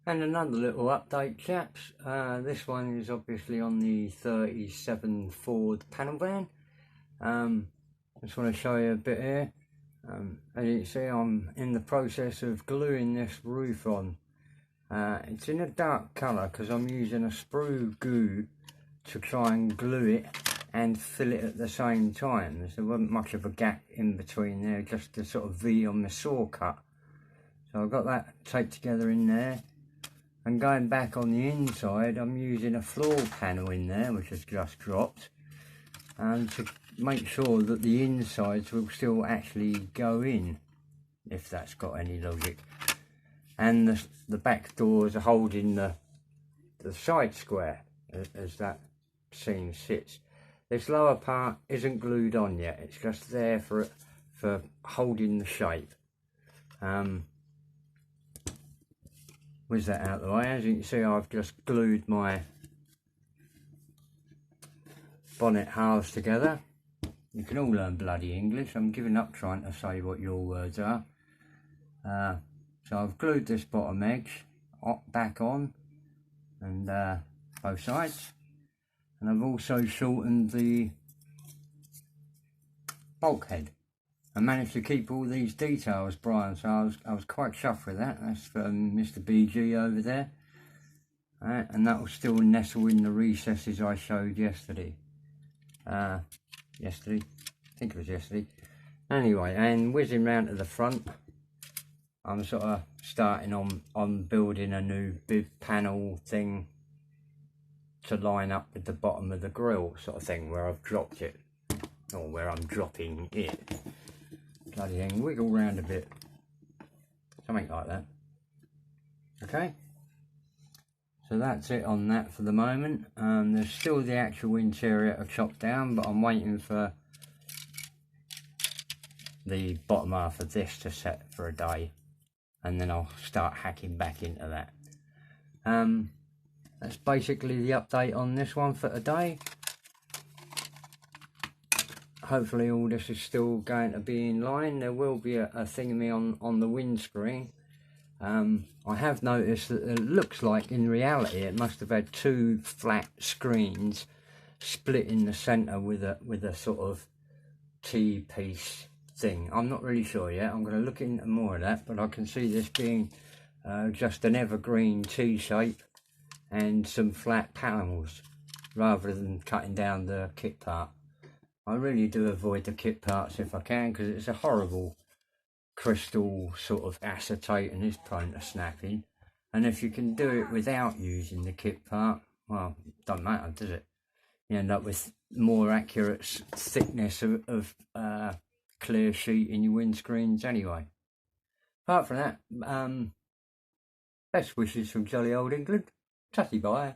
And another little update, chaps. This one is obviously on the 37 Ford panel van. Just want to show you a bit here. As you can see, I'm in the process of gluing this roof on. It's in a dark colour because I'm using a sprue glue to try and glue it and fill it at the same time. There wasn't much of a gap in between there, just a sort of V on the saw cut. So I've got that taped together in there. And going back on the inside, I'm using a floor panel in there, which has just dropped, and to make sure that the insides will still actually go in, if that's got any logic. And the back doors are holding the side square as that seam sits. This lower part isn't glued on yet; it's just there for holding the shape. With that out of the way, as you can see, I've just glued my bonnet halves together. You can all learn bloody English. I'm giving up trying to say what your words are. So I've glued this bottom edge back on, and both sides. And I've also shortened the bulkhead. I managed to keep all these details, Brian, so I was quite chuffed with that. That's from Mr. BG over there. And that will still nestle in the recesses I showed yesterday. I think it was yesterday. Anyway, and whizzing round to the front, I'm sort of starting on building a new bib panel thing to line up with the bottom of the grille, sort of thing, where I've dropped it, or where I'm dropping it. Bloody thing, wiggle round a bit, something like that. Okay, so that's it on that for the moment. There's still the actual interior to chop down, but I'm waiting for the bottom half of this to set for a day, and then I'll start hacking back into that. That's basically the update on this one for today. Hopefully all this is still going to be in line. There will be a thingy on the windscreen. I have noticed that it looks like in reality it must have had two flat screens split in the centre with a sort of T-piece thing. I'm not really sure yet. I'm going to look into more of that, but I can see this being just an evergreen T-shape and some flat panels rather than cutting down the kit part. I really do avoid the kit parts if I can, because it's a horrible crystal sort of acetate and is prone to snapping. And if you can do it without using the kit part, well, it doesn't matter, does it? You end up with more accurate thickness of clear sheet in your windscreens anyway. Apart from that, best wishes from jolly old England. Tutty bye.